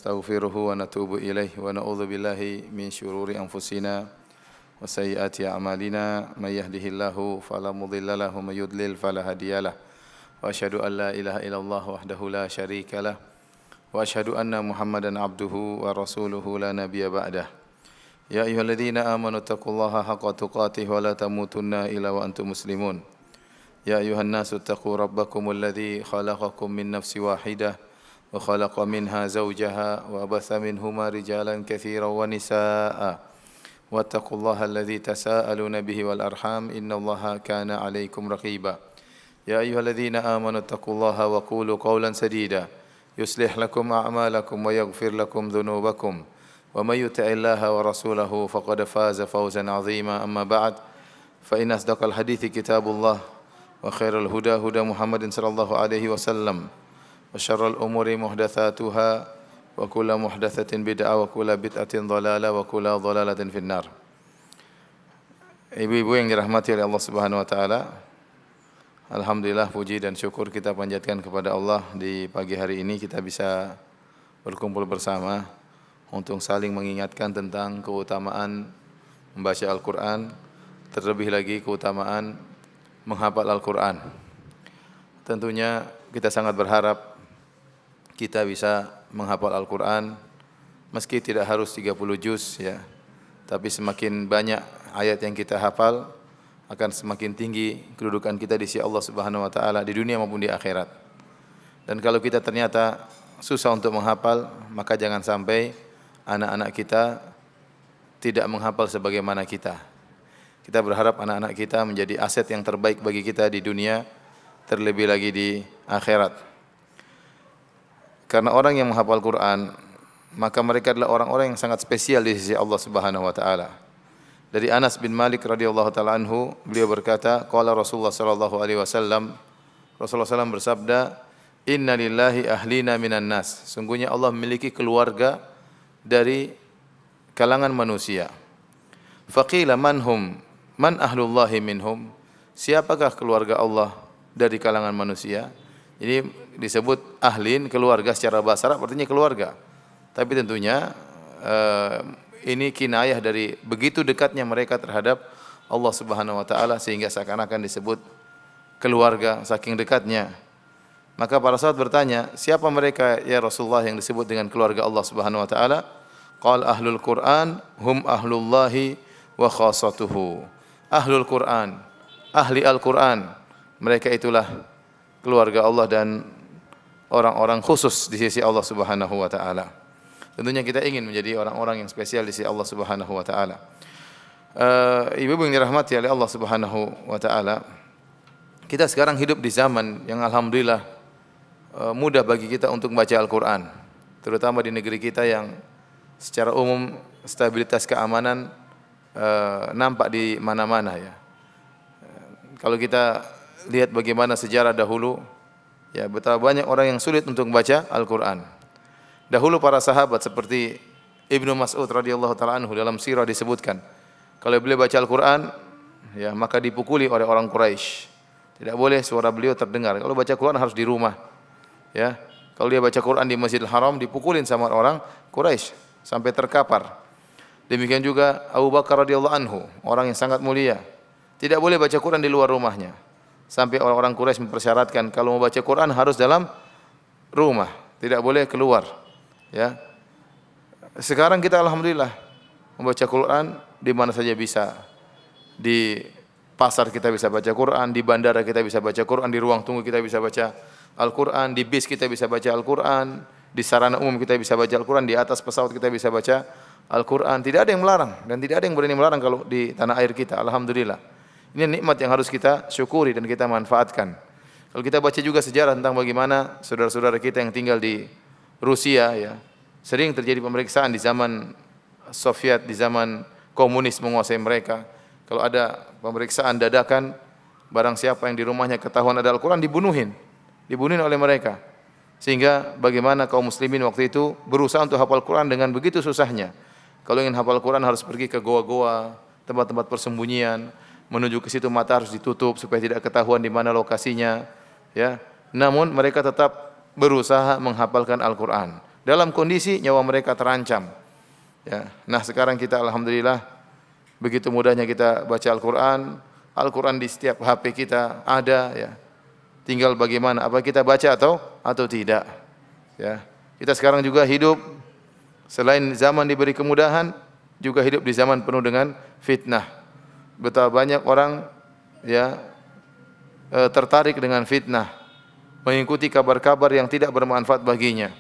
نستغفره ونتوب إليه ونعوذ بالله من شرور أنفسنا وسيئات أعمالنا من يهده الله فلا مضل له ومن يضلل فلا هادي له وأشهد أن لا إله إلا الله وحده لا شريك له وأشهد أن محمدا عبده ورسوله لا نبي بعده يا أيها الذين آمنوا اتقوا الله حق تقاته ولا تموتن إلا وأنتم مسلمون يا أيها الناس اتقوا ربكم الذي خلقكم من نفس واحدة وخلق منها زوجها وبث منهما رجالا كثيرا ونساء واتقوا الله الذي تساءلون به والأرحام إن الله كان عليكم رقيبا يا أيها الذين آمنوا اتقوا الله وقولوا قولا سديدا يصلح لكم أعمالكم ويغفر لكم ذنوبكم ومن يطع الله ورسوله فقد فاز فوزا عظيما أما بعد فإن أصدق الحديث كتاب الله وخير الهدى هدى محمد صلى الله عليه وسلم وشر الأمور محدثاتها وكل محدثة بدعة وكل بدعة ضلالة وكل ضلالة في النار. Ibu-ibu yang dirahmati oleh Allah Subhanahu wa taala, alhamdulillah puji dan syukur kita panjatkan kepada Allah di pagi hari ini kita bisa berkumpul bersama untuk saling mengingatkan tentang keutamaan membaca Al-Qur'an, terlebih lagi keutamaan menghafal Al-Qur'an. Tentunya kita sangat berharap kita bisa menghafal Al-Qur'an meski tidak harus 30 juz ya. Tapi semakin banyak ayat yang kita hafal akan semakin tinggi kedudukan kita di sisi Allah Subhanahu wa taala di dunia maupun di akhirat. Dan kalau kita ternyata susah untuk menghafal, maka jangan sampai anak-anak kita tidak menghafal sebagaimana kita. Kita berharap anak-anak kita menjadi aset yang terbaik bagi kita di dunia, terlebih lagi di akhirat. Karena orang yang menghafal Quran, maka mereka adalah orang-orang yang sangat spesial di sisi Allah Subhanahu wa taala. Dari Anas bin Malik radhiyallahu taala anhu, beliau berkata, qala Rasulullah sallallahu alaihi wasallam, Rasulullah sallallahu bersabda, "Inna lillahi ahlina minan nas." Sungguhnya Allah memiliki keluarga dari kalangan manusia. Faqila manhum, man ahlullahi minhum? Siapakah keluarga Allah dari kalangan manusia? Ini disebut ahlin, keluarga secara bahasa Arab artinya keluarga. Tapi tentunya ini kinayah dari begitu dekatnya mereka terhadap Allah Subhanahu wa taala sehingga seakan-akan disebut keluarga saking dekatnya. Maka para sahabat bertanya, siapa mereka ya Rasulullah yang disebut dengan keluarga Allah Subhanahu wa taala? Qala ahlul Qur'an hum ahlullahi wa khassatuhu. Ahlul Qur'an, ahli Al-Qur'an, mereka itulah keluarga Allah dan orang-orang khusus di sisi Allah Subhanahu wa taala. Tentunya kita ingin menjadi orang-orang yang spesial di sisi Allah Subhanahu wa taala. Ibu-ibu yang dirahmati oleh Allah Subhanahu wa taala, kita sekarang hidup di zaman yang alhamdulillah mudah bagi kita untuk membaca Al-Qur'an, terutama di negeri kita yang secara umum stabilitas keamanan nampak di mana-mana ya. Kalau kita lihat bagaimana sejarah dahulu, ya betapa banyak orang yang sulit untuk membaca Al-Qur'an. Dahulu para sahabat seperti Ibnu Mas'ud radhiyallahu taala anhu dalam sirah disebutkan, kalau beliau baca Al-Qur'an, ya maka dipukuli oleh orang Quraisy. Tidak boleh suara beliau terdengar. Kalau baca Qur'an harus di rumah. Ya. Kalau dia baca Qur'an di Masjidil Haram dipukulin sama orang Quraisy sampai terkapar. Demikian juga Abu Bakar radhiyallahu anhu, orang yang sangat mulia. Tidak boleh baca Qur'an di luar rumahnya. Sampai orang-orang Quraisy mempersyaratkan kalau mau baca Qur'an harus dalam rumah, tidak boleh keluar. Ya. Sekarang kita alhamdulillah membaca Qur'an di mana saja bisa. Di pasar kita bisa baca Qur'an, di bandara kita bisa baca Qur'an, di ruang tunggu kita bisa baca Al-Qur'an, di bis kita bisa baca Al-Qur'an, di sarana umum kita bisa baca Al-Qur'an, di atas pesawat kita bisa baca Al-Qur'an. Tidak ada yang melarang dan tidak ada yang berani melarang kalau di tanah air kita. Alhamdulillah. Ini nikmat yang harus kita syukuri dan kita manfaatkan. Kalau kita baca juga sejarah tentang bagaimana saudara-saudara kita yang tinggal di Rusia ya, sering terjadi pemeriksaan di zaman Soviet, di zaman komunis menguasai mereka. Kalau ada pemeriksaan dadakan, barang siapa yang di rumahnya ketahuan ada Al-Qur'an dibunuhin oleh mereka. Sehingga bagaimana kaum muslimin waktu itu berusaha untuk hafal Qur'an dengan begitu susahnya. Kalau ingin hafal Qur'an harus pergi ke goa-goa, tempat-tempat persembunyian, menuju ke situ mata harus ditutup supaya tidak ketahuan di mana lokasinya, ya. Namun mereka tetap berusaha menghafalkan Al-Qur'an dalam kondisi nyawa mereka terancam. Ya. Nah, sekarang kita alhamdulillah begitu mudahnya kita baca Al-Qur'an. Al-Qur'an di setiap HP kita ada ya. Tinggal bagaimana apa kita baca atau tidak. Ya. Kita sekarang juga hidup selain zaman diberi kemudahan, juga hidup di zaman penuh dengan fitnah. Betapa banyak orang ya tertarik dengan fitnah, mengikuti kabar-kabar yang tidak bermanfaat baginya.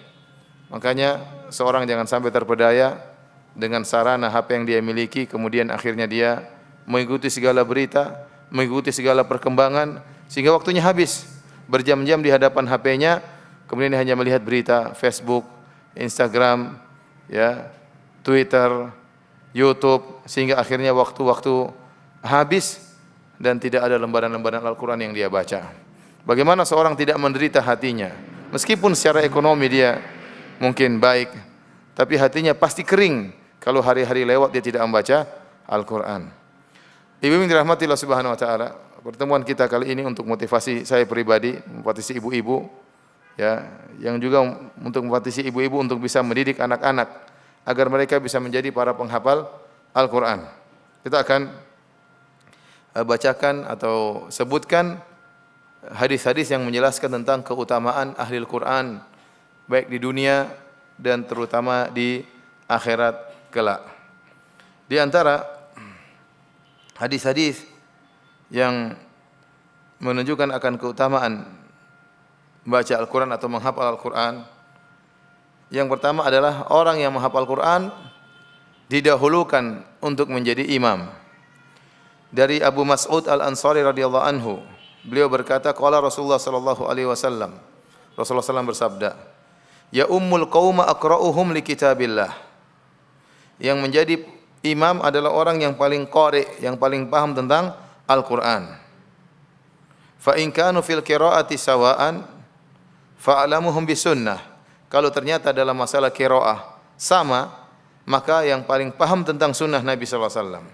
Makanya seorang jangan sampai terpedaya dengan sarana HP yang dia miliki, kemudian akhirnya dia mengikuti segala berita, mengikuti segala perkembangan, sehingga waktunya habis berjam-jam di hadapan HP-nya, kemudian hanya melihat berita Facebook, Instagram, ya, Twitter, YouTube, sehingga akhirnya waktu-waktu habis dan tidak ada lembaran-lembaran Al-Quran yang dia baca. Bagaimana seorang tidak menderita hatinya, meskipun secara ekonomi dia mungkin baik, tapi hatinya pasti kering kalau hari-hari lewat dia tidak membaca Al-Quran. Ibu yang dirahmati Allah Subhanahu Wa Taala, pertemuan kita kali ini untuk motivasi saya pribadi, motivasi ibu-ibu, ya, yang juga untuk motivasi ibu-ibu untuk bisa mendidik anak-anak agar mereka bisa menjadi para penghafal Al-Quran. Kita akan bacakan atau sebutkan hadis-hadis yang menjelaskan tentang keutamaan ahli Al-Quran baik di dunia dan terutama di akhirat kelak. Di antara hadis-hadis yang menunjukkan akan keutamaan membaca Al-Quran atau menghafal Al-Quran, yang pertama adalah orang yang menghafal Al-Quran didahulukan untuk menjadi imam. Dari Abu Mas'ud Al-Ansari radhiyallahu anhu, beliau berkata, qala Rasulullah sallallahu alaihi wasallam, Rasulullah SAW bersabda, ya ummul qauma aqra'uhum li kitabillah. Yang menjadi imam adalah orang yang paling qari, yang paling paham tentang Al-Quran. Fa in kanu fil qira'ati sawa'an fa'lamuhum bisunnah. Kalau ternyata dalam masalah qiraah sama, maka yang paling paham tentang sunnah Nabi sallallahu alaihi wasallam.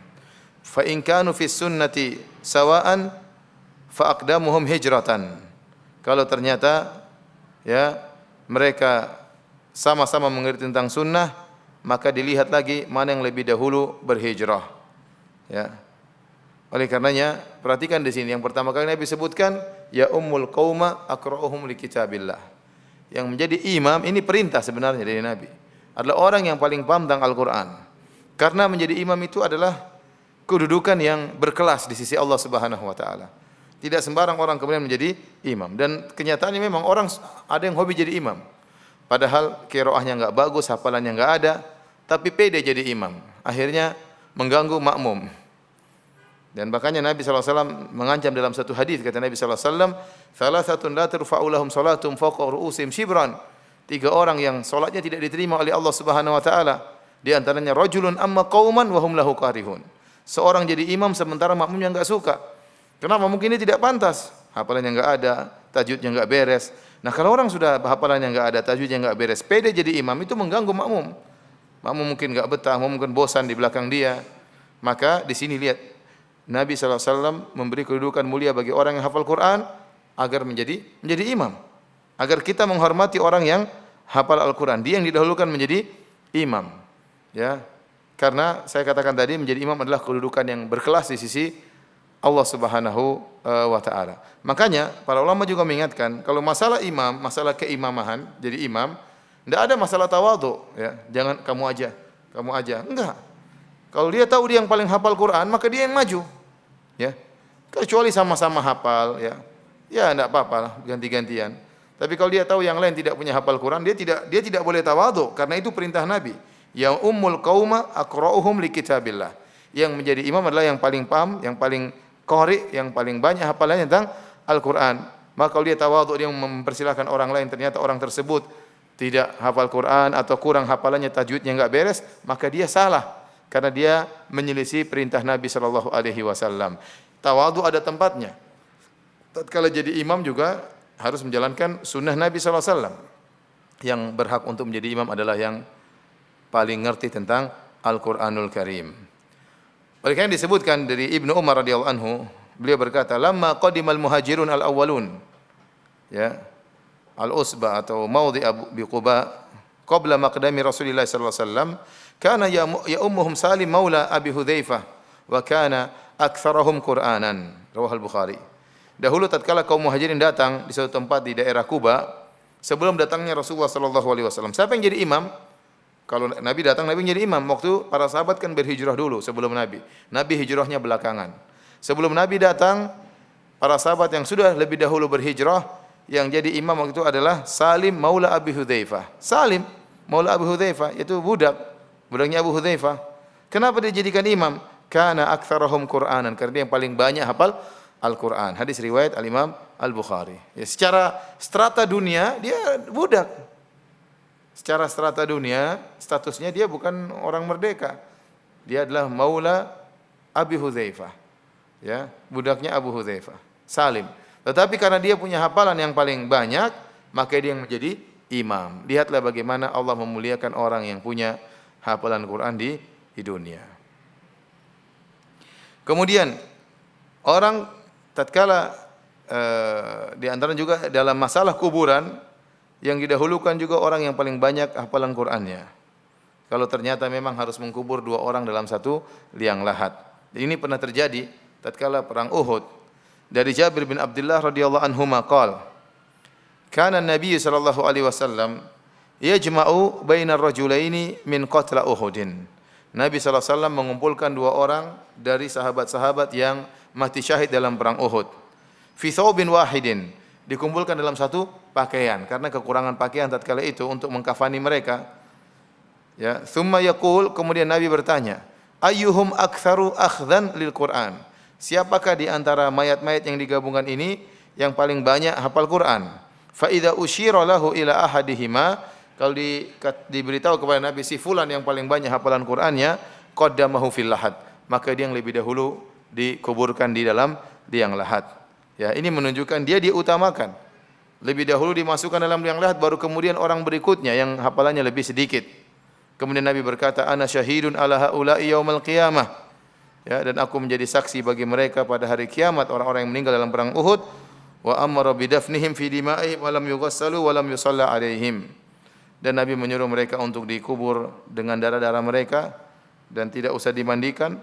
Fa in kanu fis sunnati sawa'an fa aqdamuhum hijratan. Kalau ternyata ya mereka sama-sama mengerti tentang sunnah, maka dilihat lagi mana yang lebih dahulu berhijrah. Ya. Oleh karenanya, perhatikan di sini yang pertama kali Nabi sebutkan ya ummul qauma aqra'uhum li kitabillah. Yang menjadi imam ini perintah sebenarnya dari Nabi. Adalah orang yang paling paham tentang Al-Qur'an. Karena menjadi imam itu adalah kedudukan yang berkelas di sisi Allah Subhanahu wa taala. Tidak sembarang orang kemudian menjadi imam, dan kenyataannya memang orang ada yang hobi jadi imam. Padahal qiraahnya enggak bagus, hafalannya enggak ada, tapi pede jadi imam. Akhirnya mengganggu makmum. Dan makanya Nabi SAW mengancam dalam satu hadis, kata Nabi SAW, "Thalathatun la turfa'u lahum salatum fawqa ru'usihim shibran." 3 orang yang salatnya tidak diterima oleh Allah Subhanahu wa taala. Di antaranya rajulun amma qauman wa hum lahu karihun. Seorang jadi imam sementara makmumnya enggak suka. Kenapa? Mungkin ini tidak pantas. Hafalannya enggak ada, tajwidnya enggak beres. Nah, kalau orang sudah hafalannya enggak ada, tajwidnya enggak beres, pede jadi imam, itu mengganggu makmum. Makmum mungkin enggak betah, mungkin bosan di belakang dia. Maka di sini lihat Nabi SAW memberi kedudukan mulia bagi orang yang hafal Quran agar menjadi imam. Agar kita menghormati orang yang hafal Al-Quran. Dia yang didahulukan menjadi imam. Ya. Karena saya katakan tadi menjadi imam adalah kedudukan yang berkelas di sisi Allah Subhanahu wa taala. Makanya para ulama juga mengingatkan kalau masalah imam, masalah keimamahan, jadi imam, tidak ada masalah tawadhu, ya. Jangan kamu aja. Enggak. Kalau dia tahu dia yang paling hafal Quran, maka dia yang maju. Ya. Kecuali sama-sama hafal, ya. Ya enggak apa-apa lah, ganti-gantian. Tapi kalau dia tahu yang lain tidak punya hafal Quran, dia tidak boleh tawadhu karena itu perintah Nabi. Ya ummul qauma aqra'uhum li kitabillah. Yang menjadi imam adalah yang paling paham, yang paling qari, yang paling banyak hafalannya tentang Al-Quran. Maka kalau dia tawadhu, dia mempersilahkan orang lain, ternyata orang tersebut tidak hafal Quran atau kurang hafalannya, tajwidnya enggak beres, maka dia salah karena dia menyelisih perintah Nabi sallallahu alaihi wasallam. Tawadhu ada tempatnya. Tatkala jadi imam juga harus menjalankan sunnah Nabi sallallahu alaihi wasallam. Yang berhak untuk menjadi imam adalah yang paling ngerti tentang Al-Qur'anul Karim. Oleh karena disebutkan dari Ibnu Umar radhiyallahu anhu, beliau berkata, "Lamma qadimal muhajirun al-awwalun." Ya. Al-Usbah atau Maudhi' bi Quba, qabla maqdami Rasulillah sallallahu alaihi wasallam kana ya ummuhum Salim maula Abi Hudzaifah wa kana aktsarahum Qur'anan. Rawahul Bukhari. Dahulu tatkala kaum Muhajirin datang di suatu tempat di daerah Kuba sebelum datangnya Rasulullah sallallahu alaihi wasallam. Siapa yang jadi imam? Kalau Nabi datang, Nabi menjadi imam. Waktu para sahabat kan berhijrah dulu sebelum Nabi. Nabi hijrahnya belakangan. Sebelum Nabi datang, para sahabat yang sudah lebih dahulu berhijrah, yang jadi imam waktu itu adalah Salim maula Abi Hudzaifah. Salim maula Abi Hudzaifah, itu budaknya Abu Hudzaifah. Kenapa dia jadikan imam? Kana aktsarahum Qur'anan, karena dia yang paling banyak hafal Al-Quran. Hadis riwayat Al-Imam Al-Bukhari. Ya, secara strata dunia dia budak. Secara strata dunia statusnya dia bukan orang merdeka. Dia adalah maula Abi Hudzaifah. Ya, budaknya Abu Hudzaifah, Salim. Tetapi karena dia punya hafalan yang paling banyak, maka dia yang menjadi imam. Lihatlah bagaimana Allah memuliakan orang yang punya hafalan Quran di dunia. Kemudian orang tatkala di antara juga dalam masalah kuburan yang didahulukan juga orang yang paling banyak hafalan Qur'annya. Kalau ternyata memang harus mengkubur 2 orang dalam satu liang lahat. Ini pernah terjadi tatkala perang Uhud. Dari Jabir bin Abdullah radhiyallahu anhuma qala kana an-nabiy sallallahu alaihi wasallam yajma'u bainar rajulaini min qatla Uhudin. Nabi sallallahu alaihi wasallam mengumpulkan 2 orang dari sahabat-sahabat yang mati syahid dalam perang Uhud. Fi thawbin wahidin, dikumpulkan dalam satu pakaian karena kekurangan pakaian tatkala itu untuk mengkafani mereka. Ya, thumma yaqul, kemudian Nabi bertanya, ayyuhum aktsaru akhdhan lil Qur'an? Siapakah di antara mayat-mayat yang digabungkan ini yang paling banyak hafal Quran? Fa idza usyira lahu ila ahadihima, kalau diberitahu kepada Nabi si fulan yang paling banyak hafalan Qur'annya, qaddamahu fil lahad, maka dia yang lebih dahulu dikuburkan di dalam liang lahat. Ya, ini menunjukkan dia diutamakan. Lebih dahulu dimasukkan dalam liang lahat, baru kemudian orang berikutnya yang hafalannya lebih sedikit. Kemudian Nabi berkata, ana syahidun ala haula'i yaumal qiyamah. Ya, dan aku menjadi saksi bagi mereka pada hari kiamat, orang-orang yang meninggal dalam perang Uhud. Wa amara bidafnihim fi dima'ihim wa lam yughassalu wa lam yusalla alaihim. Dan Nabi menyuruh mereka untuk dikubur dengan darah-darah mereka dan tidak usah dimandikan